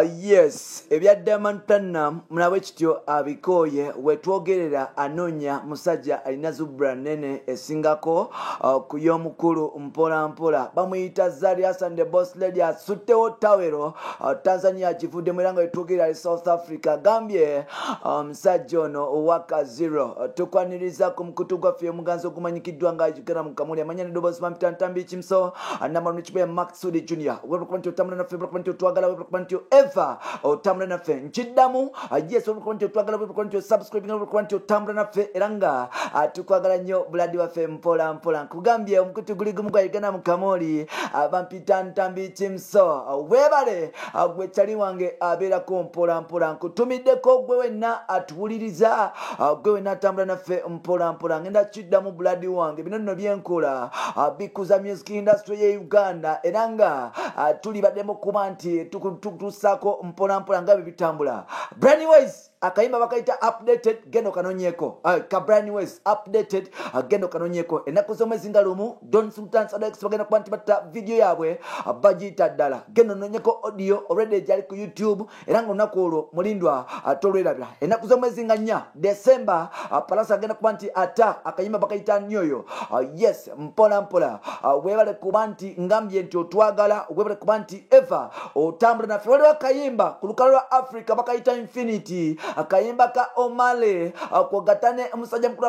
Yes, ebya Diamond Platnumz mulabe kityo abikoye wetwogerera anonya musajja alina zubra nene esingako ku yomukulu mpola mpola bamuyita Zari Hassan the Boss Lady asuttewo tawero Tanzania kivudde mulanga wetwogerera South Africa gambye musajja ono owaka zero tukwaniriza ku mukutu gwaffe omuganzo gumanyikiddwa nga ajugera mu kamuli amanyane dobozi bampita ntambi kimso anamanu chibe Maxud Junior webakwanti otamula naffe webakwanti otwagala webakwanti eva otambula naffe nkiddamu yes webakwanti otwagala webakwanti osubscribing webakwanti otambula naffe era nga tukwagala nnyo buladi waffe mpola mpola nkugambye omukutu guli gumu gwayigana mu kamoli bampita ntambi kimso webale gwe kyali wange abeerako mpola mpola nkutumiddeko gwe wenna atuwuliriza gwe wenna atambula naffe mpola mpola ngenda kiddamu buladi wange bino nno byenkola bikuza music industry ye Uganda era nga tuli baddemu kuba nti tukusako mpola mpola nga bitambula Brandways akayimba bakaita updated gendo kanonyeko ka Brandways updated gendo kanonyeko enako zomwezi ngalumu Don Sultan Sadex bagenda kuba nti batta video yabwe bagita ddala gendo nonyeko audio already jali ku YouTube era nga onako olwo mulindwa atolwerabira enako zomwezi nga 4 December palasa agenda kuba nti ata akayimba bakaita nyoyo yes mpola mpola webale kuba nti ngambye nti otwagala webale kuba nti eva otambula naffe waliwo akayimba ku lukalo lwa Africa bakaita Infinity akayimba ka Omale kwogatane omusajja mukulu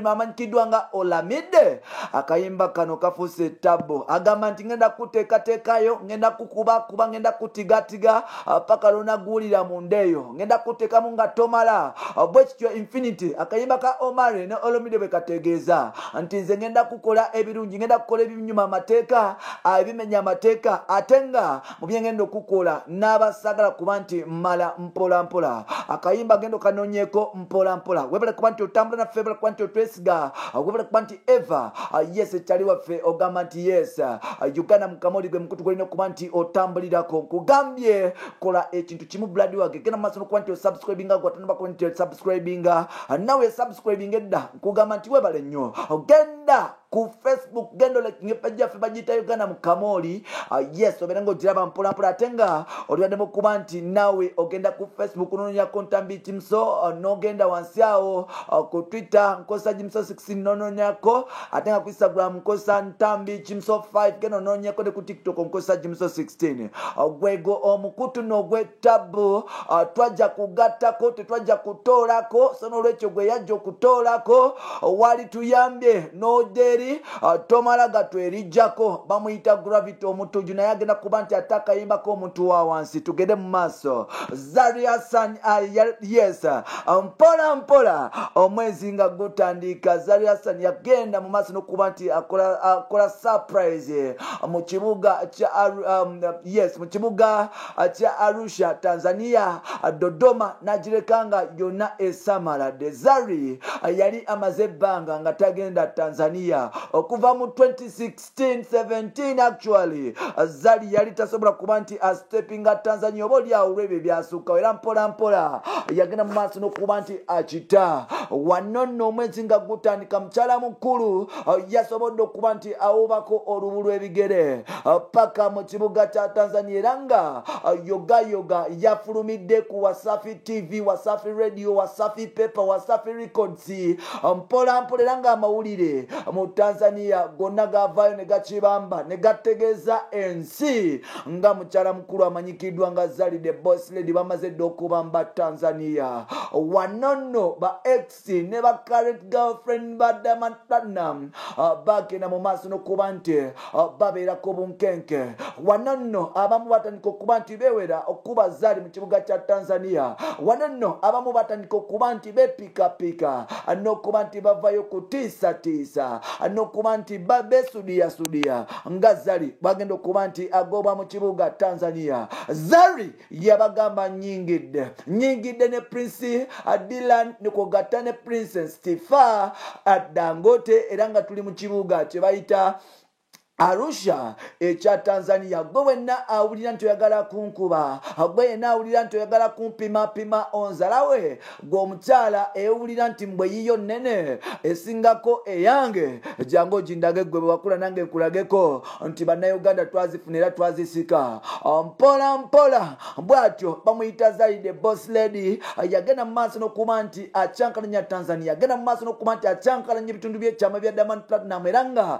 amanyikiddwa nga Olamide akayimba kano kafuuse tabo agamba nti ngenda kuteekateekayo ngenda kukuba ngenda kutigatiga paka lona guwulira mu ndeeyo ngenda kuteekamu nga tomala bwe kityo Infinity akayimba ka Omale ne Olamide bwe kategeeza nti nze ngenda kukola ebirungi ngenda kukola ebinyuma amateeka ebimenya amateeka ate nga mu byengenda okukola n'abasagala kuba nti mala mpola mpola akayimba gendo kanonyeko mpola mpola webale kuba nti otambula naffe webale kuba nti otwesiga webale kuba nti eva yes ekyali waffe ogamba nti yes Uganda mukamoli gwe mukutu gwalina okuba nti otambulirako nkugambye kola ekintu kimu blood wage genda mu maaso n'okuba nti osubscribinga gwatanaba kuba nti osubscribinga nawe subscribing edda nkugamba nti webale nnyo genda ku Facebook gendo like page yafe bagita Uganda mukamoli yes oberango jiraba mpola mpola atenga oliwademo kuba nti nawe ogenda ku Facebook nononya kontambi timso nogenda wansi awo ku Twitter nkosa jimso 16 nononyako atenga ku Instagram nkosa ntambi jimso 5 geno nononyako ne ku TikTok nkosa jimso 16 gwego omukutu no gwe tabu twaja kugatako tetwaja kutolako sono lwekyo gwe yajjo kutolako wali tuyambye no deri tomala gatwerijjako bamuyita Gravity omutuju naye agenda kuba nti ataka yimbako omuntu wa wansi tugende mu maaso Zari Hassan yes mpola mpola omwezi nga gutandika Zari Hassan yagenda mu maaso n'okuba nti akola surprise mu kibuga kya yes mu kibuga kya Arusha Tanzania Dodoma nagirekanga yonna esamala de Zari yali amaze ebbanga nga tagenda Tanzania okuva mu 2016-17 actually Zari yali tasobola kuba nti stepping at Tanzania oboli awulebe byasuka era mpola mpola yagenda mu maaso n'okuba nti akita wanono omwezi nga gutandika mukyala mukulu yasobodde okuba nti awubako olubulu ebigere paka mu kibuga kya Tanzania era nga yoga yafulumidde ku Wasafi TV Wasafi Radio Wasafi Paper Wasafi Records mpola mpola era nga amawulire mu Tanzania gonna gavayo ne gakibamba ne gategeeza ensi nga mukyala mukulu amanyikiddwa nga Zari the Boss Lady bamaze dde okubamba Tanzania wanono ba ex ne ba current girlfriend ba Diamond Platnumz bagenda mu maaso n'okuba nti babeerako bunkenke wanono abamu batandika okuba nti bewera okuba Zari mu kibuga kya Tanzania wanono abamu batandika okuba nti bepikapika n'okuba nti bavayo kutiisa n'okuba nti besudiya nga Zari bagenda okuba nti agoba mu kibuga Tanzania Zari yabagamba nyingidde ne Prince Dylan nikogata ne Princess Tifa Dangote era nga tuli mu kibuga kye bayita Arusha ekya Tanzania gwe wenna awulira nti oyagala kunkuba gwe yenna awulira nti oyagala kumpimapima onzalawe gwe omukyala ewulira nti mbwe yiyo nnene esingako eyange jangu ogindage gwe bwewakula nange nkulageko nti bannayuganda twazifuna era twazisika mpola mpola bw'atyo bamuyita Zalide boss lady yagenda mu maaso n'okuba nti acyankalanya Tanzania yagenda mu maaso n'okuba nti acyankalanya ebitundu by'ekyama bya Diamond Platinum era nga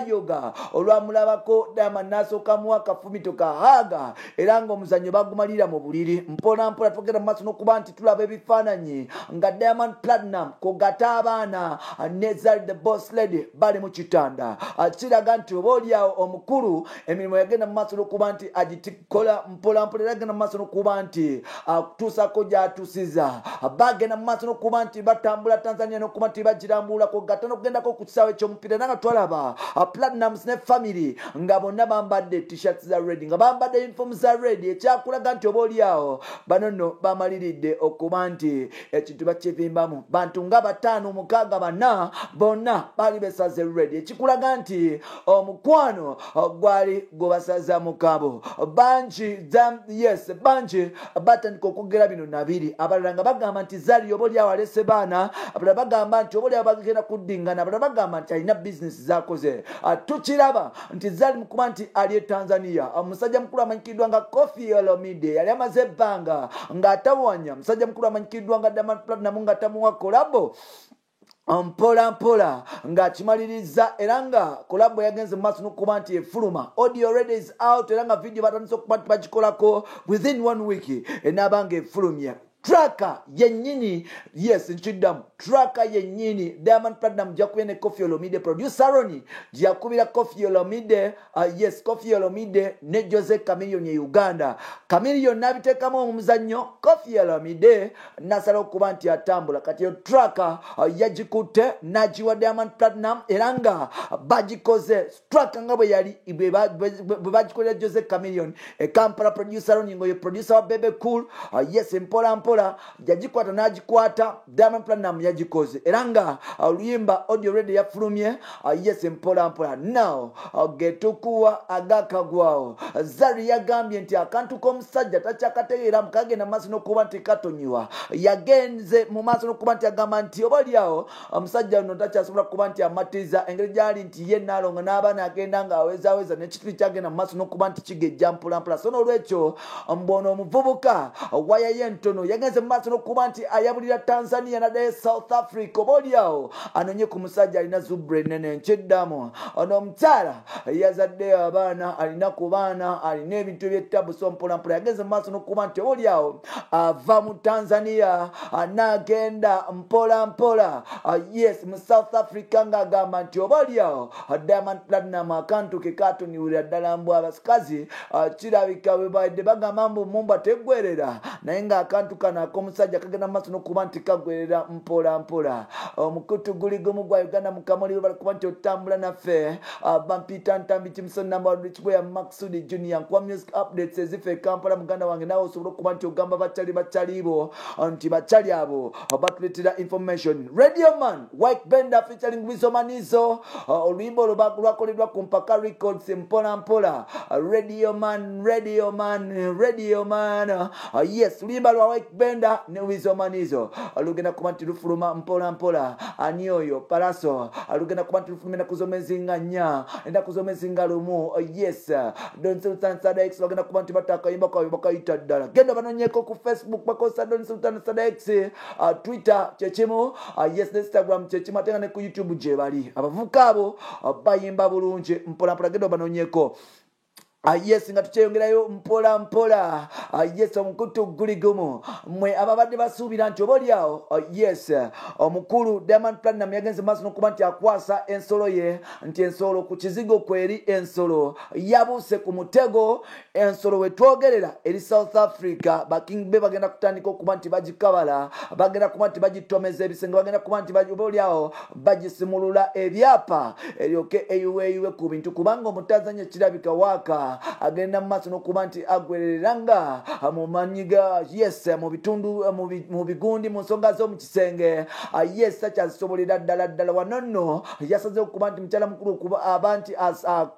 yoga olwamulabako Diamond n'asooka mu akafumito kahaaga era ng'omuzannyo bagumalira mu buliri mpola mpola tugenda mu maaso n'okuba nti tulaba ebifaananyi nga Diamond Platinum kogata abaana ne Zalide boss lady bali mu kitanda kiraga nti oba oliawo omukulu emirimu yagenda mu maaso n'okuba nti agitikola mpola mpola era yagenda mu maaso n'okuba nti akutuusako gy'atuusiza bagenda mu maaso n'okuba nti batambula Tanzania n'okuba nti bagirambula kogata n'okugendako ku kisaawe ky'omupiira era nga twalaba Platinums ne family nga bonna bambadde t-shirts za red nga bambadde uniform za red ekyakulaga nti oba oliawo bano nno bamaliridde okuba nti ekintu bakivimbamu bantu nga 5-6 bonna bali besaze red ekikulaga nti omukwano gwali gwebasaza mukabo bangi batandika okugera bino nabiri abalala nga bagamba nti Zali oba oliawo alese baana abalala bagamba nti oba oliawo bagenda kuddingana abalala bagamba nti alina bizinesi zakoze tukiraba nti Zali mukuba nti ali Tanzania omusajja mukulu amanyikiddwa nga Koffi Olomide yali amaze ebbanga ng'atawanya musajja mukulu amanyikiddwa nga Diamond Platinum nga tamuwa kolabo mpola mpola ng'akimaliriza era nga kolabo yagenze mu maaso n'okuba nti efuluma audio already is out era nga video batandise okuba nti bagikolako within 1 week enaaba nga efulumya Traka yennyini nkiddamu Traka yennyini Diamond Platinum jakubye ne Koffi Olomide producer Roni jakubira Koffi Olomide Koffi Olomide ne Jose Chameleone e Uganda Chameleone nabiteekamu omuzannyo Koffi Olomide nasala okuba nti atambula kati yo Traka yagikutte nagiwa Diamond Platinum era nga bagikoze Traka nga bwe yali bwe bagikolera Jose Chameleone e Kampala producer Roni ngo ye producer wa Bebe Cool mpola mpola yagikwata n'agikwata Diamond Platinum yagikoze era nga oluyimba audio ready yafulumye mpola mpola now getukuwa agakagwawo Zari yagambye nti akantu k'omusajja takyakategeera mukagenda mu maaso n'okuba nti katonyiwa yagenze mu maaso n'okuba nti agamba nti oba oliawo omusajja ono takyasobola kuba nti amatiza engeri gyali nti ye naalonga n'abaana agenda ng'awezaweza n'ekitundu kyagenda mu maaso n'okuba nti kigejja mpola mpola so n'olwekyo mbona omuvubuka wayaye entono yagenze mu maaso n'okuba nti ayabulira Tanzania naddayo South Africa oba oliawo anonye ku musajja alina zubra ennene nkiddamu ono omukyala yazaddeyo abaana alina ku baana alina ebintu by'ettabu so mpola mpola yagenze mu maaso n'okuba nti oba oliawo ava mu Tanzania n'agenda mpola mpola mu South Africa ng'agamba nti oba oliawo Diamond Platinum akantu ke katoniwulira ddala mbu abasikazi kirabika bwe badde bagamba mbu mumba teggwerera naye ng'akantu kano ak'omusajja kagenda mu maaso n'okuba nti kagwerera mpola mpola omukutu guli gumu gwa Uganda mukamuli bali kuba nti otambula naffe bampita ntambi kimusoni namba wadikibweya Maxudi Junior nkuwa music updates ezife Kampala muganda wange nawe osobola okuba nti ogamba bakyalibo nti bakyali abo batuletera information Radio Man White Bender featuring Wizo Manizo oluyimba olwo lwakoleddwa ku Mpaka Records mpola mpola Radio Man oluyimba lwa White Bender ne Wizo Manizo alugenda kuba nti lufuluma mpola mpola ani oyo Palaso alugenda kuba nti lufuluma ennaku z'omwezinga 4 ennaku z'omwezinga 1 Don Sultan Sada X bagenda kuba nti batakayimba kawe bakayita ddala genda banonyeko ku Facebook bakosa Don Sultan Sada X Twitter kyekimu Instagram kyekimu ate nga ne ku YouTube gye bali abavubuka abo bayimba bulungi mpola mpola genda banonyeko nga tukyeyongerayo mpola mpola omukutu guli gumu mwe ababadde basuubira nti oba oliawo omukulu Diamond Platinum yagenze maaso n'okuba nti akwasa ensolo ye nti ensolo ku kizigo kweri ensolo yabuuse ku mutego ensolo wetwogerera eri South Africa King be bagenda kutandika okuba nti bagikabala bagenda kuba nti bagitomeza ebisenge bagenda kuba nti oba oliawo bagisimulula ebyapa eryoke eyuweeyuwe ku bintu kubanga omutanzania kirabika waaka yenna agenda mu maaso n'okuba nti agwereranga mu manyiga yes mu bitundu mu bigundi mu nsonga z'omu kisenge yes takyazisobolera ddala wano nno yasaze okuba nti mukyala mukulu okuba abantu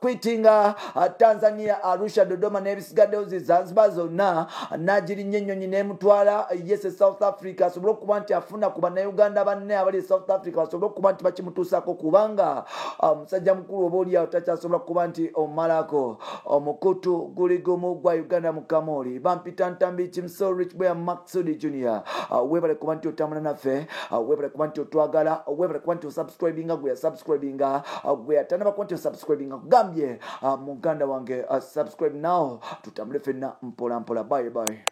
kwitinga Tanzania Arusha Dodoma n'ebisigaddeyo Zanzibar zonna n'agirinnye ennyonyi n'emutwala yes South Africa asobole okuba nti afuna ku bannayuganda banne abali South Africa basobole okuba nti bakimutuusako kubanga omusajja mukulu oba oliawo takyasobola kuba nti omalako omukutu guli gumu gwa Uganda mu Kamoli bampita Ntambi Kimso Rich Boy Maxudi Junior webale kuba nti otambula naffe webale kuba nti otwagala webale kuba nti osubscribinga gwe yasubscribinga gwe yatanaba kuba nti osubscribinga kugambye muganda wange subscribe now tutambule ffenna mpola mpola bye bye.